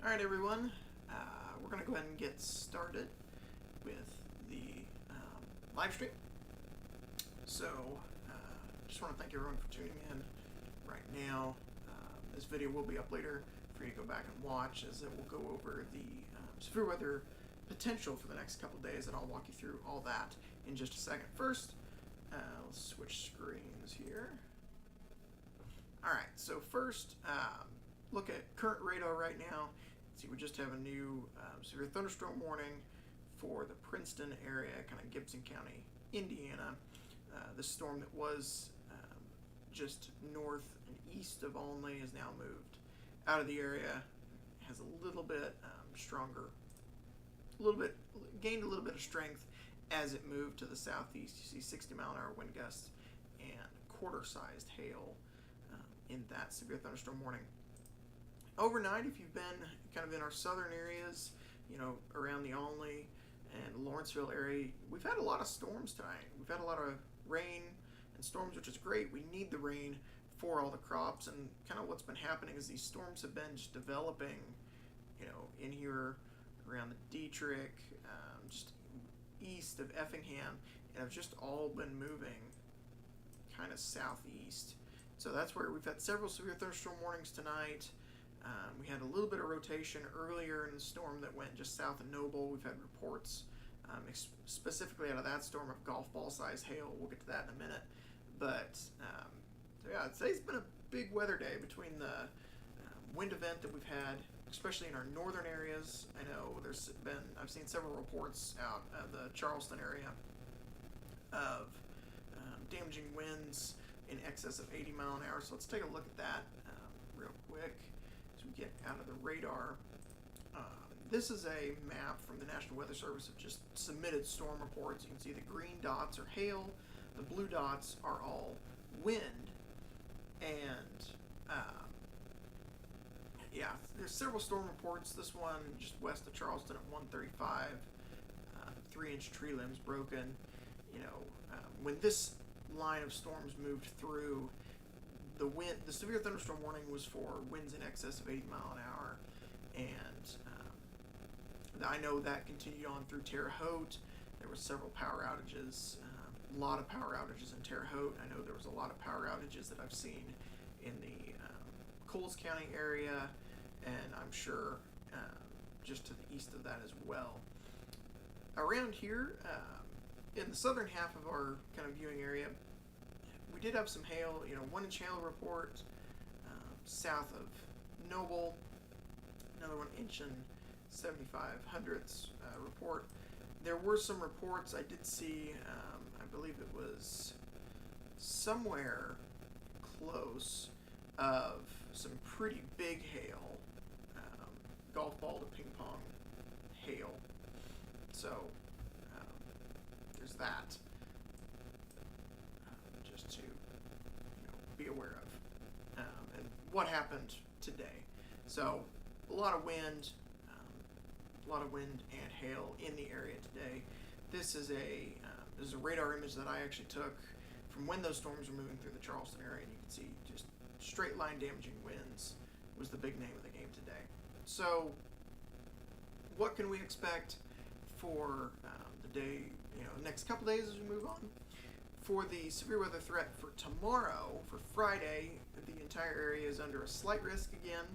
Alright everyone, we're going to go ahead and get started with the live stream. So, just want to thank everyone for tuning in right now. This video will be up later for you to go back and watch, as it will go over the severe weather potential for the next couple days, and I'll walk you through all that in just a second. First, let's switch screens here. Alright, so first, look at current radar right now. See, we just have a new severe thunderstorm warning for the Princeton area, kind of Gibson County, Indiana. The storm that was just north and east of Olney is now moved out of the area. Has a little bit stronger, gained a little bit of strength as it moved to the southeast. You see 60-mile-an-hour wind gusts and quarter-sized hail in that severe thunderstorm warning. Overnight, if you've been kind of in our southern areas, you know, around the Olney and Lawrenceville area, we've had a lot of storms tonight. We've had a lot of rain and storms, which is great. We need the rain for all the crops, and kind of what's been happening is these storms have been just developing, you know, in here around the Dietrich, just east of Effingham, and have just all been moving kind of southeast. So that's where we've had several severe thunderstorm warnings tonight. We had a little bit of rotation earlier in the storm that went just south of Noble. We've had reports specifically out of that storm of golf ball size hail. We'll get to that in a minute. But so yeah, today's been a big weather day between the wind event that we've had, especially in our northern areas. I know I've seen several reports out of the Charleston area of damaging winds in excess of 80 miles an hour. So let's take a look at that real quick. Get out of the radar. This is a map from the National Weather Service of just submitted storm reports. You can see the green dots are hail, the blue dots are all wind, and yeah, there's several storm reports. This one just west of Charleston at 1:35, 3-inch tree limbs broken. You know, when this line of storms moved through, the severe thunderstorm warning was for winds in excess of 80 miles an hour, and I know that continued on through Terre Haute. There were several power outages, a lot of power outages in Terre Haute. I know there was a lot of power outages that I've seen in the Coles County area, and I'm sure just to the east of that as well. Around here, in the southern half of our kind of viewing area, we did have some hail, you know, 1-inch hail report south of Noble, another 1-inch and 75/100ths report. There were some reports I did see, I believe it was somewhere close, of some pretty big hail, golf ball to ping pong hail. So there's that. Be aware of, and what happened today. So a lot of wind and hail in the area today. This is a radar image that I actually took from when those storms were moving through the Charleston area, and you can see just straight line damaging winds was the big name of the game today. So what can we expect for the day, you know, next couple days as we move on? For the severe weather threat for tomorrow, for Friday, the entire area is under a slight risk again.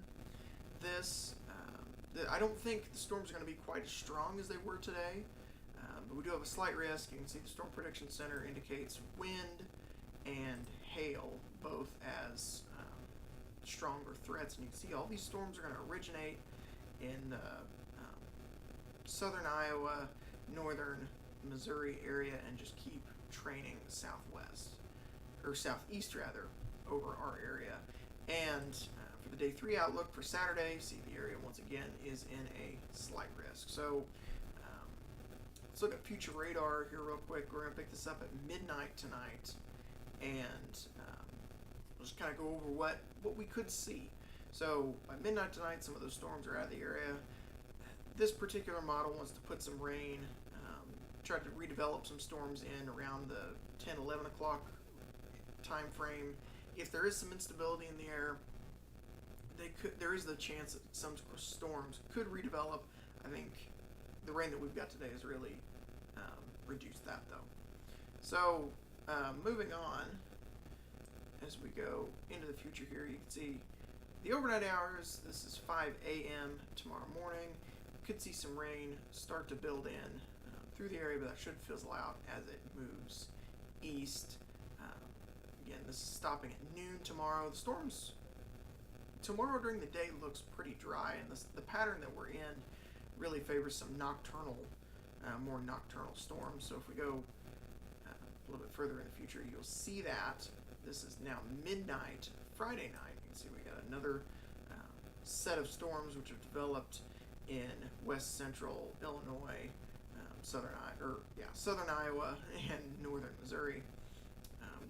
I don't think the storms are going to be quite as strong as they were today, but we do have a slight risk. You can see the Storm Prediction Center indicates wind and hail both as stronger threats, and you can see all these storms are going to originate in southern Iowa, northern Missouri area, and just keep training southwest, or southeast rather, over our area. And for the day 3 outlook for Saturday, see the area once again is in a slight risk. So let's look at future radar here real quick. We're going to pick this up at midnight tonight, and we'll just kind of go over what we could see. So by midnight tonight, some of those storms are out of the area. This particular model wants to put some rain, tried to redevelop some storms in around the 10, 11 o'clock time frame. If there is some instability in the air, there is the chance that some storms could redevelop. I think the rain that we've got today has really reduced that, though. So moving on, as we go into the future here, you can see the overnight hours. This is 5 a.m. tomorrow morning. Could see some rain start to build in through the area, but that should fizzle out as it moves east. Again, this is stopping at noon tomorrow. The storms tomorrow during the day looks pretty dry, and the pattern that we're in really favors some nocturnal, more nocturnal storms. So if we go a little bit further in the future, you'll see that this is now midnight Friday night. You can see we got another set of storms which have developed in west central Illinois, southern Iowa, and northern Missouri.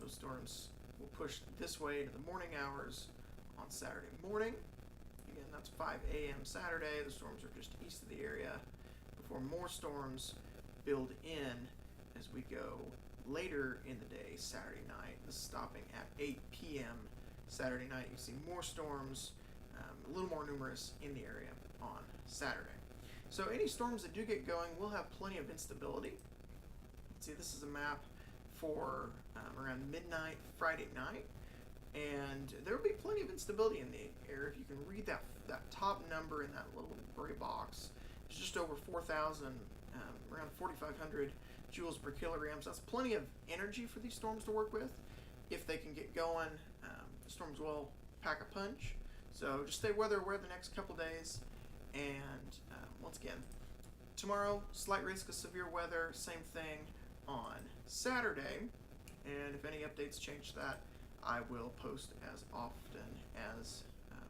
Those storms will push this way into the morning hours on Saturday morning. Again, that's 5 a.m. Saturday. The storms are just east of the area before more storms build in as we go later in the day, Saturday night. This is stopping at 8 p.m. Saturday night. You see more storms, a little more numerous in the area on Saturday. So any storms that do get going will have plenty of instability. See, this is a map for around midnight Friday night, and there will be plenty of instability in the air. If you can read that top number in that little gray box, it's just over 4,000, around 4,500 joules per kilogram. So that's plenty of energy for these storms to work with. If they can get going, the storms will pack a punch. So just stay weather aware the next couple days. And once again, tomorrow, slight risk of severe weather, same thing on Saturday. And if any updates change that, I will post as often as